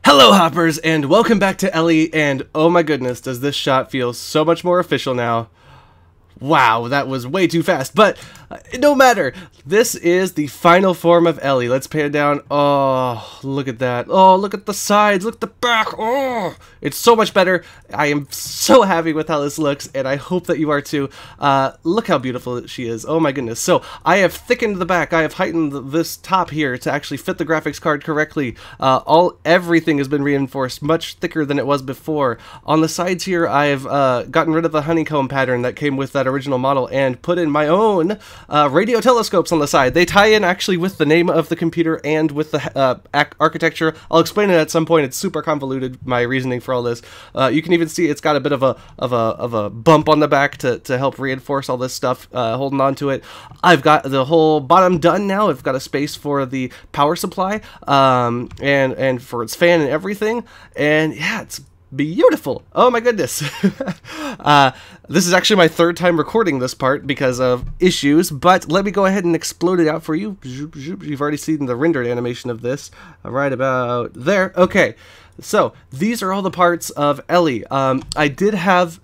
Hello hoppers and welcome back to Ellie, and oh my goodness, does this shot feel so much more official now. Wow, that was way too fast, but no matter. This is the final form of Ellie. Let's pan it down. Oh, look at that. Oh, look at the sides. Look at the back. Oh, it's so much better. I am so happy with how this looks, and I hope that you are too. Look how beautiful she is. Oh my goodness. So I have thickened the back. I have heightened this top here to actually fit the graphics card correctly. Everything has been reinforced much thicker than it was before. On the sides here, I have gotten rid of the honeycomb pattern that came with that original model and put in my own radio telescopes on the side. They tie in actually with the name of the computer and with the architecture. I'll explain it at some point. It's super convoluted, my reasoning for all this. You can even see it's got a bit of a bump on the back to help reinforce all this stuff, holding on to it. I've got the whole bottom done now. I've got a space for the power supply and for its fan and everything. And yeah, it's beautiful. Oh my goodness. This is actually my third time recording this part because of issues, but let me go ahead and explode it out for you. You've already seen the rendered animation of this right about there. Okay, so these are all the parts of Ellie. I did have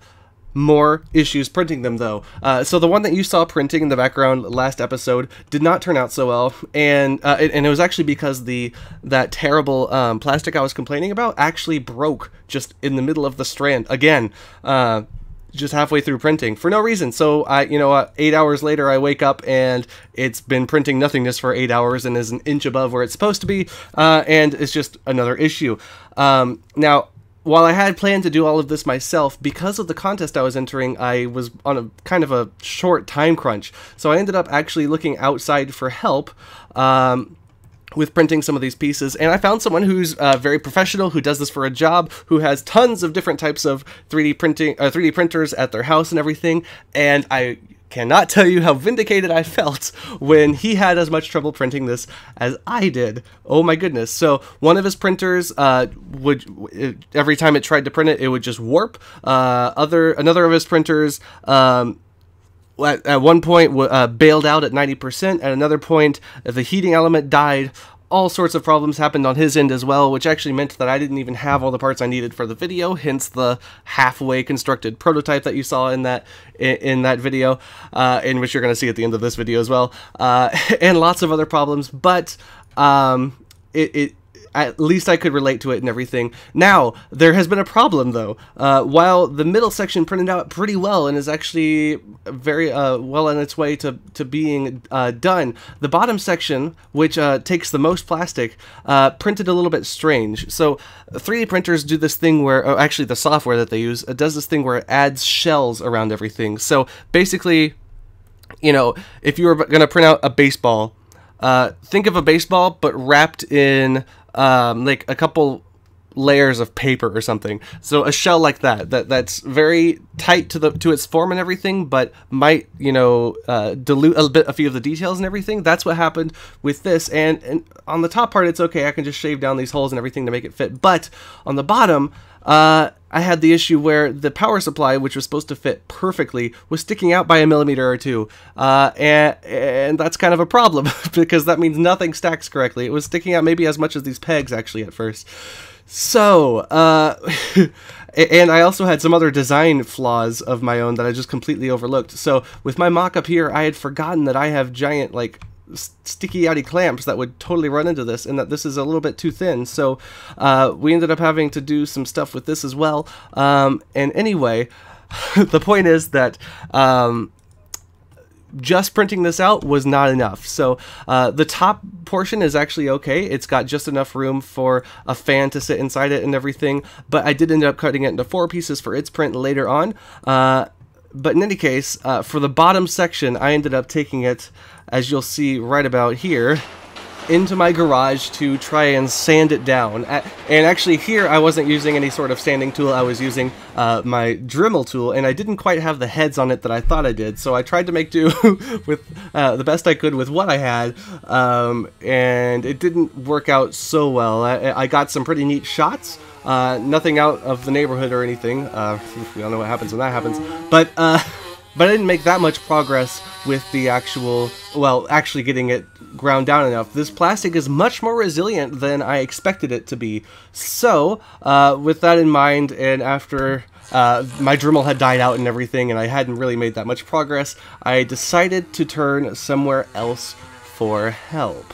more issues printing them though. So the one that you saw printing in the background last episode did not turn out so well, and it was actually because that terrible plastic I was complaining about actually broke just in the middle of the strand again, just halfway through printing for no reason. So 8 hours later I wake up and it's been printing nothingness for 8 hours and is an inch above where it's supposed to be, and it's just another issue. Now, while I had planned to do all of this myself, because of the contest I was entering, I was on a kind of a short time crunch. So I ended up actually looking outside for help with printing some of these pieces, and I found someone who's very professional, who does this for a job, who has tons of different types of 3D printers at their house and everything, and I cannot tell you how vindicated I felt when he had as much trouble printing this as I did. Oh my goodness. So one of his printers would every time it tried to print it, it would just warp. Another of his printers at one point bailed out at 90%. At another point, the heating element died. All sorts of problems happened on his end as well, which actually meant that I didn't even have all the parts I needed for the video, hence the halfway constructed prototype that you saw in that video, in which you're going to see at the end of this video as well, and lots of other problems, but at least I could relate to it and everything. Now, there has been a problem though. While the middle section printed out pretty well and is actually very well on its way to being done, the bottom section, which takes the most plastic, printed a little bit strange. So 3D printers do this thing where, actually the software that they use, does this thing where it adds shells around everything. So basically, if you were going to print out a baseball, think of a baseball but wrapped in like a couple layers of paper or something. So a shell like that's very tight to its form and everything, but might dilute a few of the details and everything. That's what happened with this, and on the top part it's okay. I can just shave down these holes and everything to make it fit, but on the bottom I had the issue where the power supply, which was supposed to fit perfectly, was sticking out by 1 millimeter or 2, and that's kind of a problem because that means nothing stacks correctly. It was sticking out maybe as much as these pegs actually at first. So, and I also had some other design flaws of my own that I just completely overlooked. So with my mock-up here, I had forgotten that I have giant, like, sticky outy clamps that would totally run into this, and that this is a little bit too thin. So we ended up having to do some stuff with this as well. And anyway, the point is that just printing this out was not enough. So the top portion is actually okay. It's got just enough room for a fan to sit inside it and everything, but I did end up cutting it into 4 pieces for its print later on. But in any case, for the bottom section, I ended up taking it, as you'll see right about here, into my garage to try and sand it down. And actually here I wasn't using any sort of sanding tool. I was using my Dremel tool, and I didn't quite have the heads on it that I thought I did, so I tried to make do with the best I could with what I had, and it didn't work out so well. I got some pretty neat shots, nothing out of the neighborhood or anything. We don't know what happens when that happens, but I didn't make that much progress with the actually getting it ground down enough. This plastic is much more resilient than I expected it to be. So, with that in mind, and after my Dremel had died out and everything, and I hadn't really made that much progress, I decided to turn somewhere else for help.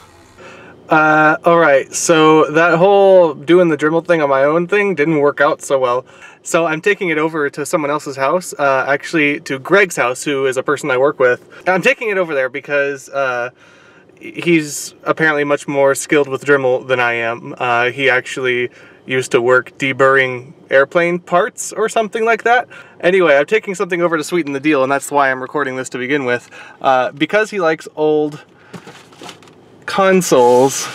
Alright, so that whole doing the Dremel thing on my own thing didn't work out so well. So I'm taking it over to someone else's house, actually to Greg's house, who is a person I work with. I'm taking it over there because he's apparently much more skilled with Dremel than I am. He actually used to work deburring airplane parts or something like that. Anyway, I'm taking something over to sweeten the deal, and that's why I'm recording this to begin with. Because he likes old consoles,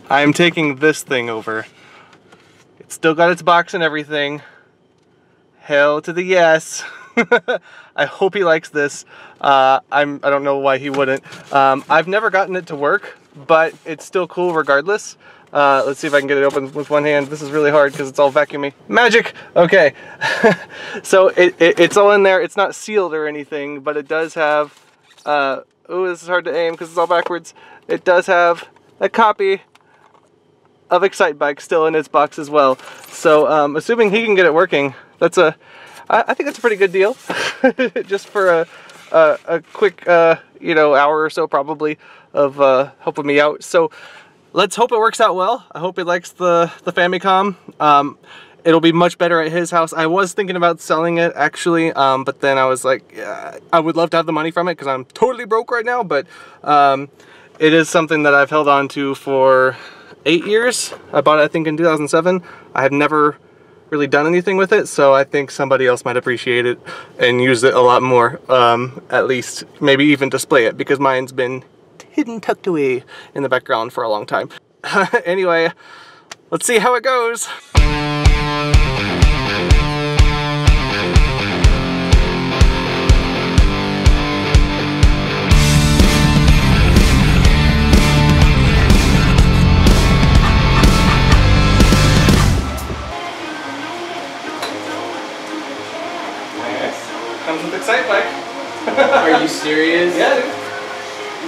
I'm taking this thing over. It's still got its box and everything. Hell to the yes. I hope he likes this. I don't know why he wouldn't. I've never gotten it to work, but it's still cool regardless. Let's see if I can get it open with one hand. This is really hard because it's all vacuumy. Magic! Okay. So it's all in there. It's not sealed or anything, but it does have, oh, this is hard to aim because it's all backwards. It does have a copy of Excitebike still in its box as well. So assuming he can get it working, that's I think that's a pretty good deal. Just for a quick, you know, hour or so probably of helping me out. So let's hope it works out well. I hope he likes the Famicom. It'll be much better at his house. I was thinking about selling it actually, but then I was like, yeah, I would love to have the money from it because I'm totally broke right now, but it is something that I've held on to for 8 years. I bought it, I think, in 2007. I have never really done anything with it, so I think somebody else might appreciate it and use it a lot more. At least, maybe even display it, because mine's been hidden, tucked away in the background for a long time. Anyway, let's see how it goes. Comes with Excitebike. Are you serious? Yeah, dude.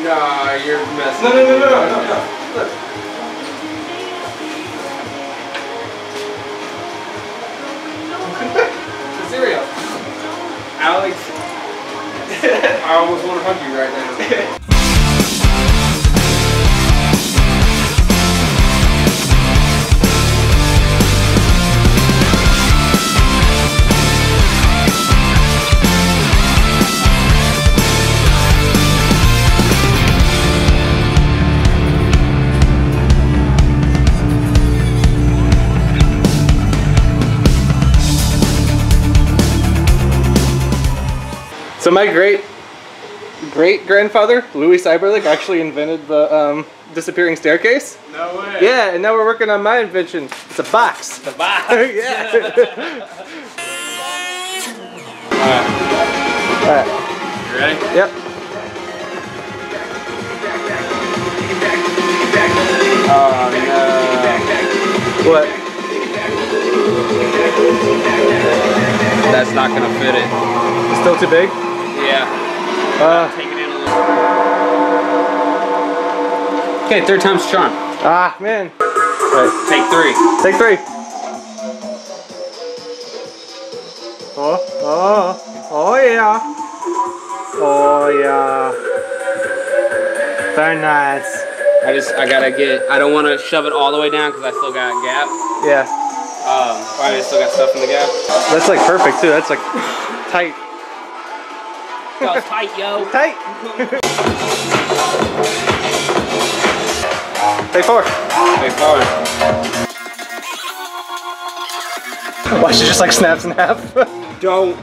Nah, you're messing. No. Look. It's a cereal. Alex, I almost want to hug you right now. So my great-grandfather, Louis Cyberlick, actually invented the disappearing staircase. No way. Yeah, and now we're working on my invention. It's a box. The box. Yeah. Alright. You ready? Yep. Oh no. What? That's not gonna fit it. Still too big? Yeah. Take it in a little. Okay, third time's a charm. Ah, man. Right. Take three. Take three. Oh yeah. Oh yeah. Very nice. I don't want to shove it all the way down because I still got a gap. Yeah. I still got stuff in the gap. That's like perfect too. That's like tight. That was tight, yo. Tight. Take four. Take four. Watch it just like snaps in half. Don't.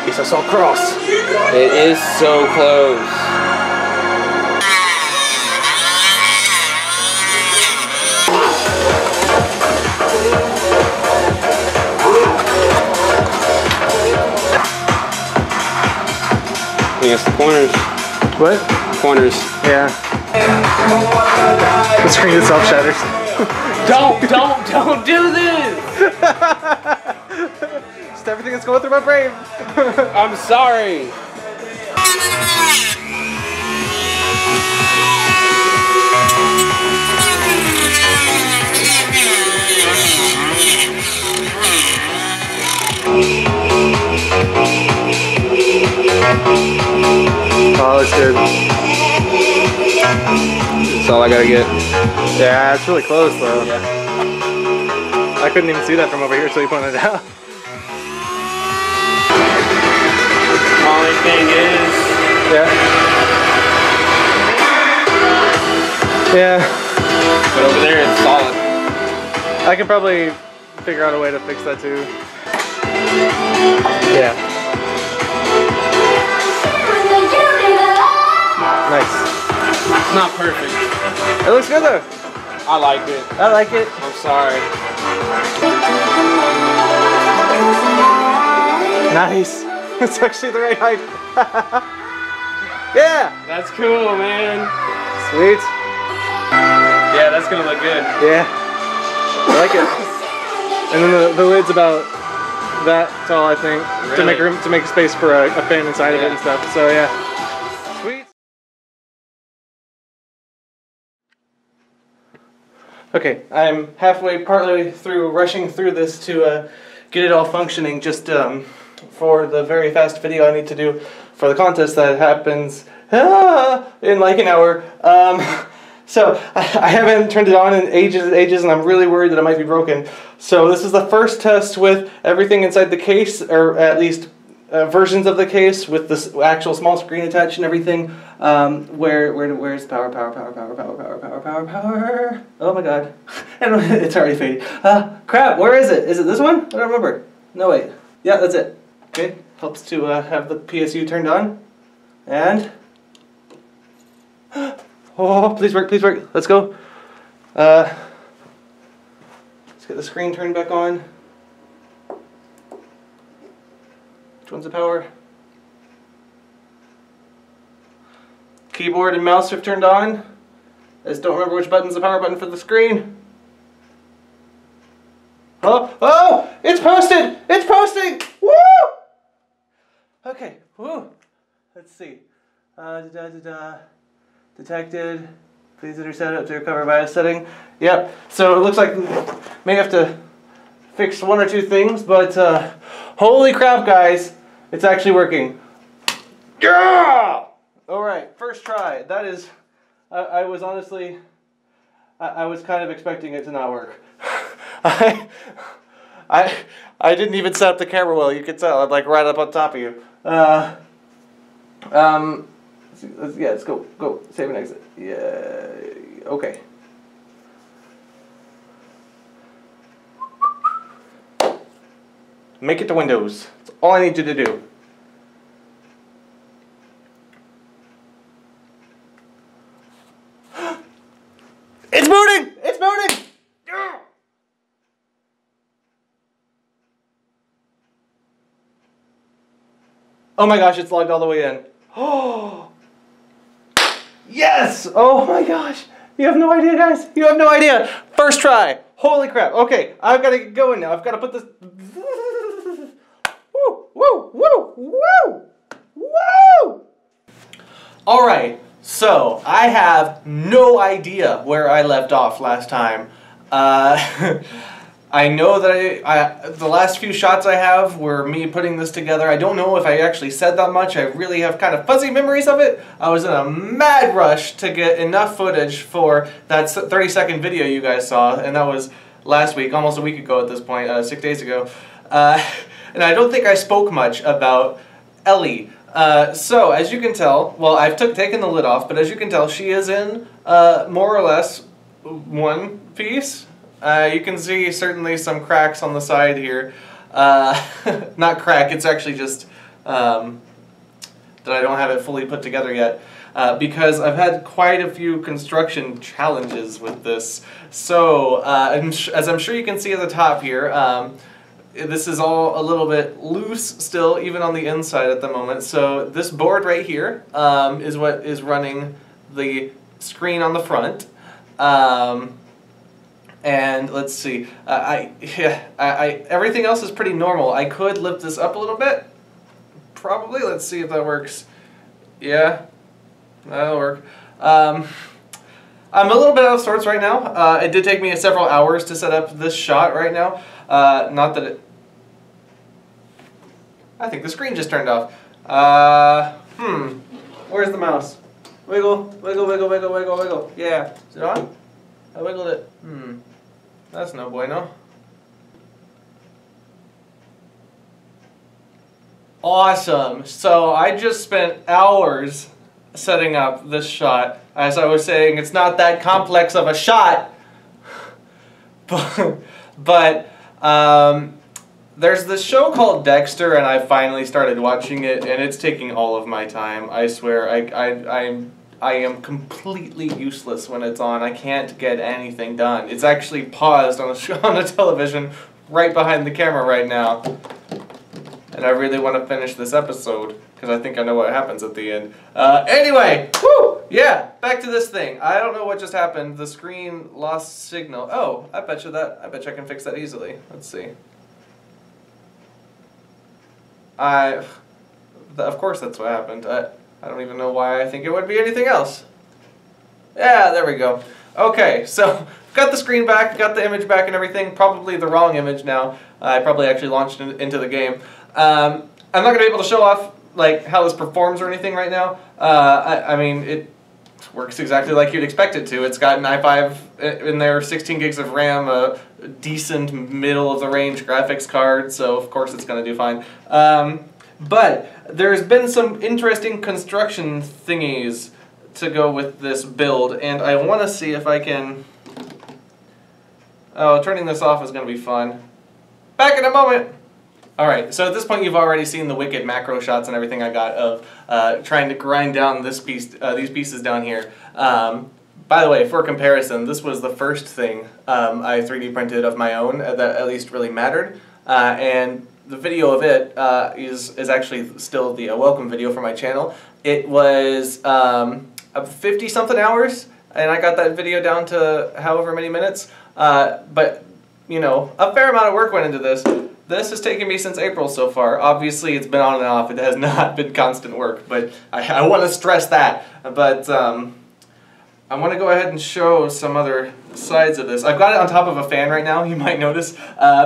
It's a so cross. It is so close. Yes, the corners. What? Corners. Yeah. The screen itself shatters. Don't do this! just everything that's going through my brain. I'm sorry. Oh, that's good. That's all I gotta get. Yeah, it's really close though. Yeah. I couldn't even see that from over here, so you pointed it out. Only thing is, Yeah. Yeah. but over there it's solid. I can probably figure out a way to fix that too. Yeah. Nice. It's not perfect. It looks good though. I like it. I like it. I'm sorry. Nice. It's actually the right height. Yeah. That's cool, man. Sweet. Yeah, that's gonna look good. Yeah. I like it. And then the lid's about that tall, I think, to make room, to make space for a fan inside of it and stuff. So yeah. Sweet. Okay, I'm partly through rushing through this to get it all functioning. Just for the very fast video I need to do for the contest that happens in like an hour. So I haven't turned it on in ages, and I'm really worried that it might be broken. So this is the first test with everything inside the case, or at least versions of the case with this actual small screen attached and everything. Where's power? Oh my god. It's already fading. Crap, where is it? Is it this one? I don't remember. No, wait. Yeah, that's it. Okay, helps to have the PSU turned on. And... oh, please work, please work. Let's go. Let's get the screen turned back on. Which one's the power? Keyboard and mouse have turned on. I just don't remember which button's the power button for the screen. Oh, oh! It's posted! It's posting! Woo! Okay, woo. Let's see. Detected. Please enter setup to recover BIOS setting. Yep. So it looks like may have to fix one or two things, but holy crap, guys! It's actually working. Yeah! All right, first try. That is. I was honestly. I was kind of expecting it to not work. I didn't even set up the camera well. You could tell. I'm like right up on top of you. Yeah, let's go. Go. Save and exit. Yeah. Okay. Make it to Windows. That's all I need you to do. It's booting! It's booting! Yeah! Oh my gosh, it's logged all the way in. Oh! Yes! Oh my gosh! You have no idea, guys. You have no idea. First try. Holy crap. Okay, I've got to get going now. I've got to put this... Woo! Woo! Woo! Woo! Woo! Alright, so I have no idea where I left off last time. I know that the last few shots I have were me putting this together. I don't know if I actually said that much. I really have kind of fuzzy memories of it. I was in a mad rush to get enough footage for that 30-second video you guys saw, and that was last week, almost a week ago at this point, 6 days ago. And I don't think I spoke much about Ellie. So, as you can tell, well, I've taken the lid off, but as you can tell, she is in more or less one piece. You can see certainly some cracks on the side here. Not crack, it's actually just that I don't have it fully put together yet. Because I've had quite a few construction challenges with this. So, as I'm sure you can see at the top here, this is all a little bit loose still, even on the inside at the moment. So this board right here is what is running the screen on the front. And let's see, everything else is pretty normal. I could lift this up a little bit, probably. Let's see if that works. Yeah, that'll work. I'm a little bit out of sorts right now. It did take me several hours to set up this shot right now. Not that it... I think the screen just turned off. Where's the mouse? Wiggle, wiggle, wiggle, wiggle, wiggle, wiggle. Yeah. Is it on? I wiggled it. That's no bueno. Awesome. So I just spent hours setting up this shot. As I was saying, it's not that complex of a shot. but there's this show called Dexter, and I finally started watching it, and it's taking all of my time. I swear, I am completely useless when it's on. I can't get anything done. It's actually paused on the television right behind the camera right now. And I really want to finish this episode, because I think I know what happens at the end. Anyway, woo! Yeah, back to this thing. I don't know what just happened. The screen lost signal. Oh, I bet you I can fix that easily. Let's see. Of course that's what happened. I don't even know why I think it would be anything else. Yeah, there we go. Okay, so got the screen back, got the image back and everything. Probably the wrong image now. I probably actually launched it into the game. I'm not going to be able to show off like how this performs or anything right now. I mean, it works exactly like you'd expect it to. It's got an i5 in there, 16 gigs of RAM, a decent middle-of-the-range graphics card, so of course it's going to do fine. But there's been some interesting construction thingies to go with this build, and I want to see if I can... Oh, turning this off is going to be fun. Back in a moment! Alright, so at this point you've already seen the wicked macro shots and everything I got of trying to grind down this piece, these pieces down here. By the way, for comparison, this was the first thing I 3D printed of my own that at least really mattered, and the video of it is actually still the welcome video for my channel. It was 50-something hours, and I got that video down to however many minutes. But, you know, a fair amount of work went into this. This has taken me since April so far. Obviously, it's been on and off. It has not been constant work, but I want to stress that. But I want to go ahead and show some other sides of this. I've got it on top of a fan right now, you might notice,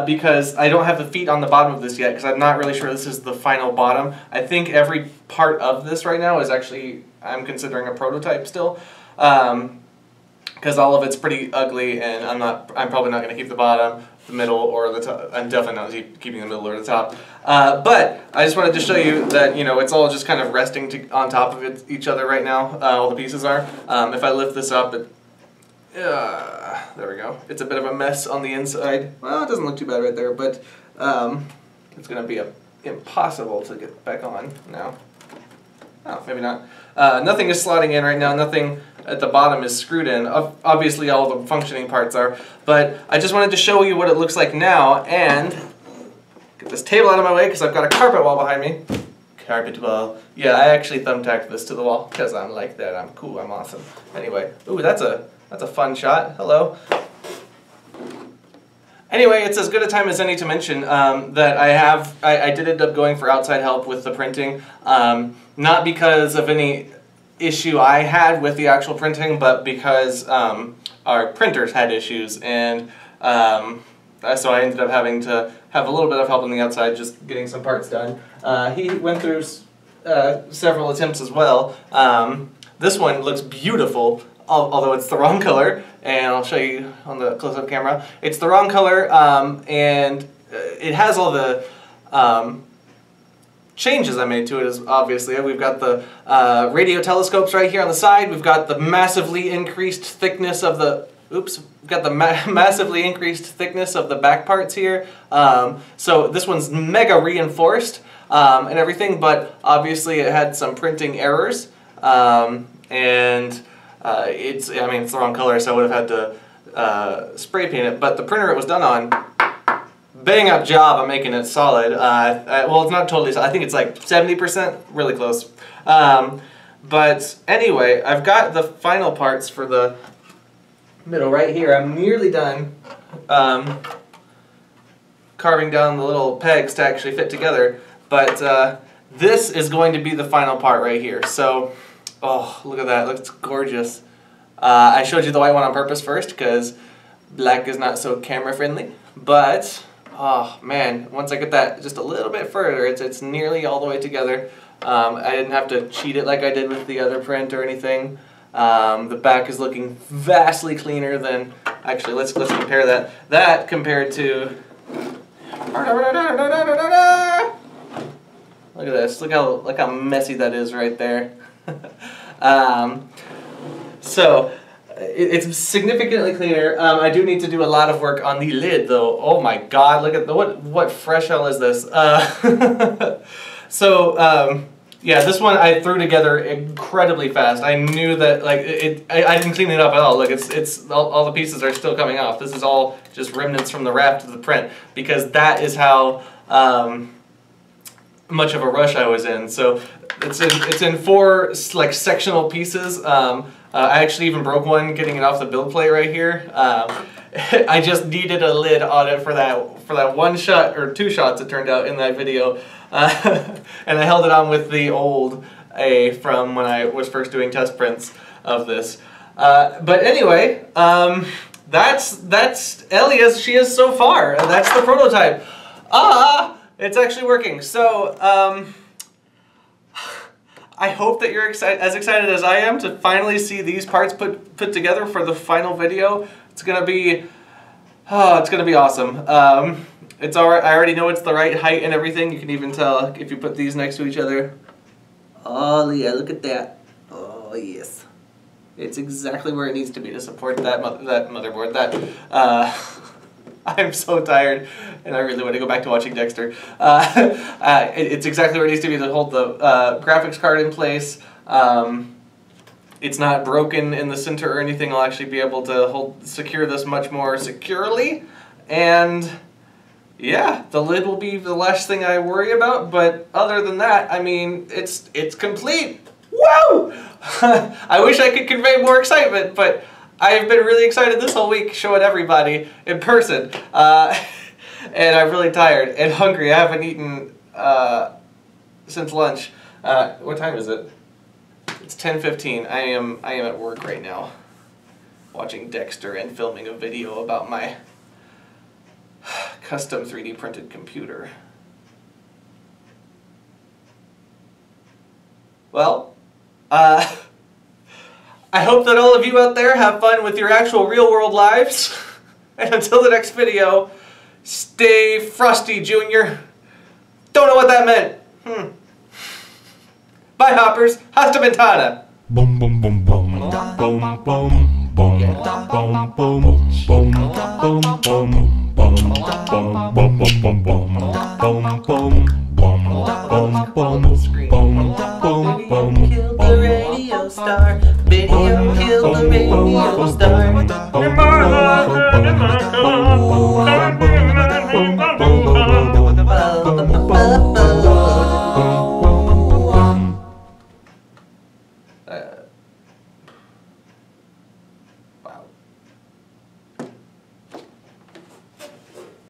because I don't have the feet on the bottom of this yet, because I'm not really sure this is the final bottom. I think every part of this right now is actually, I'm considering a prototype still, because all of it's pretty ugly, and I'm probably not going to keep the bottom, the middle, or the top. I'm definitely not keeping the middle or the top. But I just wanted to show you that, you know, it's all just kind of resting on top of each other right now. All the pieces are. If I lift this up, there we go. It's a bit of a mess on the inside. Well, it doesn't look too bad right there, but it's going to be impossible to get back on now. Oh, maybe not. Nothing is slotting in right now. Nothing at the bottom is screwed in. Obviously, all the functioning parts are. But I just wanted to show you what it looks like now, and get this table out of my way because I've got a carpet wall behind me. Carpet wall. Yeah, I actually thumbtacked this to the wall because I'm like that. I'm cool. I'm awesome. Anyway, ooh, that's a fun shot. Hello. Anyway, it's as good a time as any to mention that I did end up going for outside help with the printing, not because of any issue I had with the actual printing, but because our printers had issues, and so I ended up having to have a little bit of help on the outside, just getting some parts done. He went through several attempts as well. This one looks beautiful, although it's the wrong color, and I'll show you on the close-up camera. It's the wrong color, and it has all the changes I made to it, is obviously. We've got the radio telescopes right here on the side. We've got the massively increased thickness of the... Oops, we've got the massively increased thickness of the back parts here. So this one's mega reinforced and everything, but obviously it had some printing errors, and it's the wrong color, so I would have had to spray paint it. But the printer it was done on, bang up job on making it solid. Well, it's not totally solid. I think it's like 70%, really close. But anyway, I've got the final parts for the middle right here. I'm nearly done. carving down the little pegs to actually fit together. But this is going to be the final part right here. So, oh, look at that. It looks gorgeous. I showed you the white one on purpose first because black is not so camera friendly. But, oh man, once I get that just a little bit further, it's nearly all the way together. I didn't have to cheat it like I did with the other print or anything. The back is looking vastly cleaner than, actually let's compare that. That compared to, look at this, look how messy that is right there. So it's significantly cleaner. I do need to do a lot of work on the lid though. Oh my god, look at what fresh hell is this? Yeah, this one I threw together incredibly fast. I knew that, like, I didn't clean it up at all. Look, it's all the pieces are still coming off. This is all just remnants from the raft of the print, because that is how much of a rush I was in. So it's in 4 like sectional pieces. I actually even broke one getting it off the build plate right here. I just needed a lid on it for that 1 shot or 2 shots it turned out in that video. And I held it on with the old A from when I was first doing test prints of this. But anyway, that's Ellie as she is so far. That's the prototype. It's actually working. So I hope that you're as excited as I am to finally see these parts put together for the final video. It's gonna be awesome. It's alright. I already know it's the right height and everything. You can even tell if you put these next to each other. Oh yeah, look at that. Oh yes, it's exactly where it needs to be to support that motherboard. I'm so tired, and I really want to go back to watching Dexter. It's exactly where it needs to be to hold the graphics card in place. It's not broken in the center or anything. I'll actually be able to secure this much more securely, and yeah, the lid will be the last thing I worry about, but other than that, I mean, it's complete. Woo! I wish I could convey more excitement, but I've been really excited this whole week showing everybody in person. And I'm really tired and hungry. I haven't eaten since lunch. What time is it? It's 10:15. I am at work right now, watching Dexter and filming a video about my custom 3D printed computer. Well, I hope that all of you out there have fun with your actual real world lives. And until the next video, stay frosty, Junior. Don't know what that meant. Bye, hoppers. Hasta ventana. Boom, boom, boom, boom. Boom, boom, boom. Boom, boom, boom. Boom, boom, boom. Boom, boom, boom, boom, boom, boom, boom, boom, boom, boom, boom. Kill the radio star. Video kill the radio star.